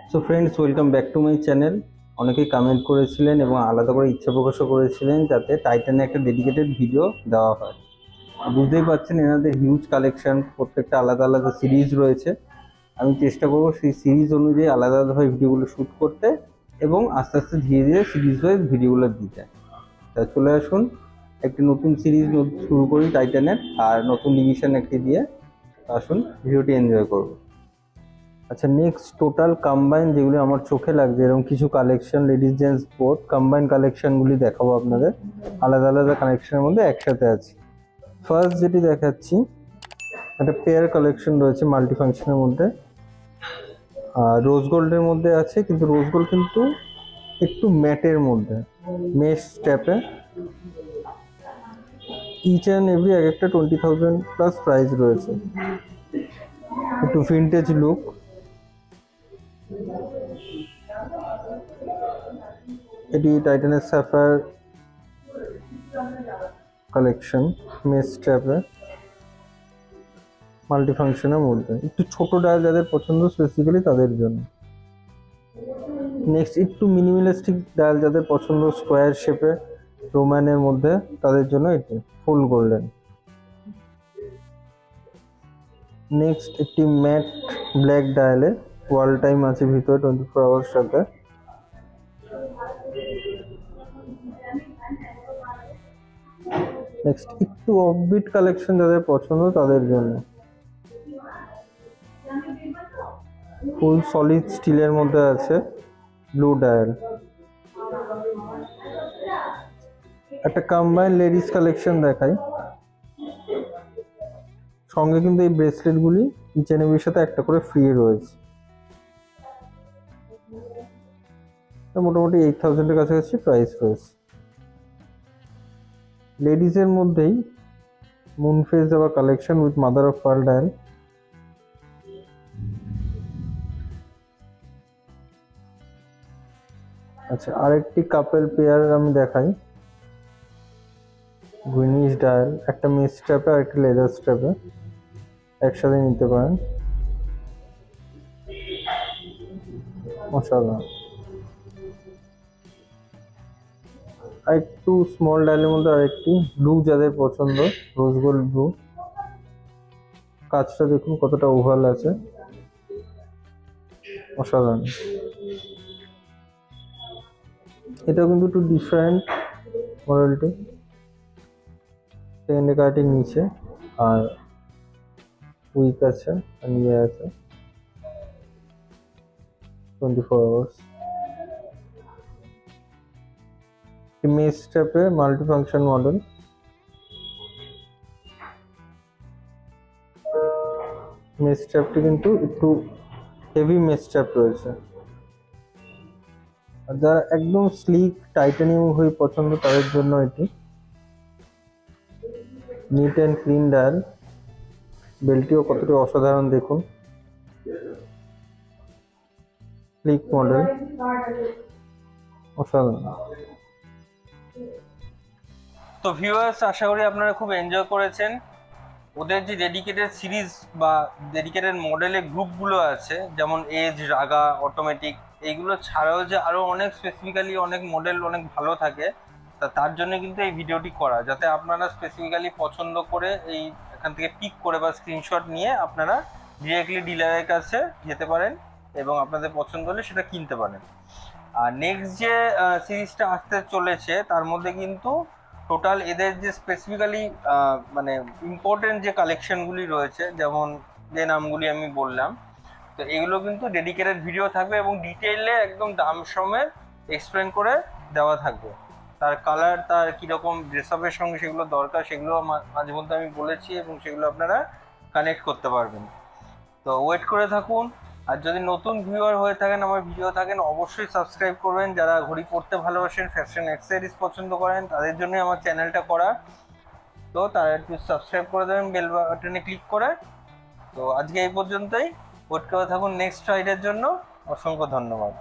So friends, welcome back to my channel. অনেকেই comment করেছিলেন এবং আলাদা করে ইচ্ছা প্রকাশও করেছিলেন যাতে টাইটানে একটা ডেডিকেটেড ভিডিও দেওয়া হয়। বুঝতেই পারছেন এনাদের হিউজ কালেকশন, প্রত্যেকটা আলাদা আলাদা সিরিজ রয়েছে। আমি চেষ্টা করবো সেই সিরিজ অনুযায়ী আলাদা আলাদাভাবে ভিডিওগুলো শ্যুট করতে এবং আস্তে আস্তে ধীরে ধীরে সিরিজ ওয়াইজ ভিডিওগুলো দিতে। তা চলে আসুন, একটি নতুন সিরিজ শুরু করি টাইটানের, আর নতুন ডিভিশন একটি দিয়ে আসুন ভিডিওটি এনজয় করবো। আচ্ছা, নেক্সট টোটাল কম্বাইন যেগুলি আমার চোখে লাগছে এরকম কিছু collection, ladies gents both combine কালেকশনগুলি দেখাবো আপনাদের। আলাদা আলাদা কালেকশনের মধ্যে একসাথে আছে। ফার্স্ট যেটি দেখাচ্ছি, একটা পেয়ার কালেকশন রয়েছে মাল্টি ফাংশনের মধ্যে, রোজ গোল্ডের মধ্যে আছে, কিন্তু রোজ গোল্ড কিন্তু একটু ম্যাটের মধ্যে, মেশ স্ট্যাপে। ইচ অ্যান্ড এভরি এক একটা 20,000 প্লাস প্রাইস রয়েছে। একটু ভিন্টেজ লুক। এটি টাইটানের স্যাফায়ার কালেকশন, মেস স্ট্র্যাপে, মাল্টি ফাংশনের মধ্যে। একটু ছোট ডায়াল যাদের পছন্দ স্পেসিফিক্যালি তাদের জন্য। নেক্সট একটু মিনিমালিস্টিক ডায়াল যাদের পছন্দ, স্কোয়ার শেপে রোম্যানের মধ্যে, তাদের জন্য এটি ফুল গোল্ডেন। নেক্সট একটি ম্যাট ব্ল্যাক ডায়ালে, ওয়াল টাইম আছে ভিতরে 24 আওয়ার্স সাথে। নেক্সট একটু অফবিট কালেকশন যাদের পছন্দ তাদের জন্য, ফুল সলিড স্টিলের মধ্যে আছে, ব্লু ডায়াল। একটা কম্বাইন লেডিস কালেকশন দেখাই, সঙ্গে কিন্তু এই ব্রেসলেটগুলি ইচ অ্যান্ড এভরির সাথে একটা করে ফ্রি রয়েছে। মোটামুটি 8,000-এর কাছাকাছি প্রাইস রয়েছে। লেডিসের মধ্যেই মুন ফেস দেওয়া collection with mother of pearl dial. আচ্ছা, আরেকটি কাপেল পেয়ার আমি দেখাই, গ্রিনিশ ডায়াল, একটা মেস স্ট্র্যাপে আর একটা লেদার স্ট্র্যাপে, একসাথে নিতে পারেন। অসাধারণ। আর একটু স্মল ডায়ালের মধ্যে আরেকটি ব্লু যাদের পছন্দ, রোজ গোল্ড ব্লু। কাজটা দেখুন কতটা ওভাল আছে, অসাধারণ। এটাও কিন্তু একটু ডিফারেন্ট মডেলটি, সেকেন্ডে কার্টিং নিচে আর উইক আছে আর নিয়ে আছে 24 আওয়ার্স। মেস স্ট্র্যাপে মাল্টি ফাংশন মডেল। মেস স্ট্র্যাপটি কিন্তু একটু হেভি মেস স্ট্র্যাপ রয়েছে। আর যারা একদম স্লিক টাইটানিয়াম হয়ে পছন্দ তাদের জন্য এটি নিট অ্যান্ড ক্লিন ডায়াল। বেলটিও কতটা অসাধারণ দেখুন, স্লিক মডেল, অসাধারণ। তো ভিউয়ার্স, আশা করি আপনারা খুব এনজয় করেছেন। ওদের যে ডেডিকেটেড সিরিজ বা ডেডিকেটেড মডেলের গ্রুপগুলো আছে, যেমন এজ, রাগা, অটোমেটিক, এইগুলো ছাড়াও যে আরও অনেক স্পেসিফিক্যালি অনেক মডেল অনেক ভালো থাকে, তার জন্য কিন্তু এই ভিডিওটি করা, যাতে আপনারা স্পেসিফিক্যালি পছন্দ করে এই এখান থেকে পিক করে বা স্ক্রিনশট নিয়ে আপনারা ডিরেক্টলি ডিলারের কাছে যেতে পারেন এবং আপনাদের পছন্দ হলে সেটা কিনতে পারেন। আর নেক্সট যে সিরিজটা আসতে চলেছে তার মধ্যে কিন্তু টোটাল এদের যে স্পেসিফিক্যালি মানে ইম্পর্টেন্ট যে কালেকশনগুলি রয়েছে, যেমন যে নামগুলি আমি বললাম, তো এগুলো কিন্তু ডেডিকেটেড ভিডিও থাকবে এবং ডিটেইলে একদম দাম সমেত এক্সপ্লেন করে দেওয়া থাকবে। তার কালার, তার কীরকম ড্রেসআপের সঙ্গে সেগুলো দরকার, সেগুলো মাঝে মধ্যে আমি বলেছি এবং সেগুলো আপনারা কানেক্ট করতে পারবেন। তো ওয়েট করে থাকুন। আর যদি নতুন ভিউয়ার হয়ে থাকেন, আমার ভিডিও থাকেন, অবশ্যই সাবস্ক্রাইব করবেন। যারা ঘড়ি পরতে ভালোবাসেন, ফ্যাশন অ্যাক্সেসরিজ পছন্দ করেন, তাদের জন্য আমার চ্যানেলটা করা। তো তারা একটু সাবস্ক্রাইব করে দেবেন বেল বাটনে ক্লিক করে। তো আজকে এই পর্যন্তই, ওয়েট করে থাকুন নেক্সট ফ্রাইডের জন্য। অসংখ্য ধন্যবাদ।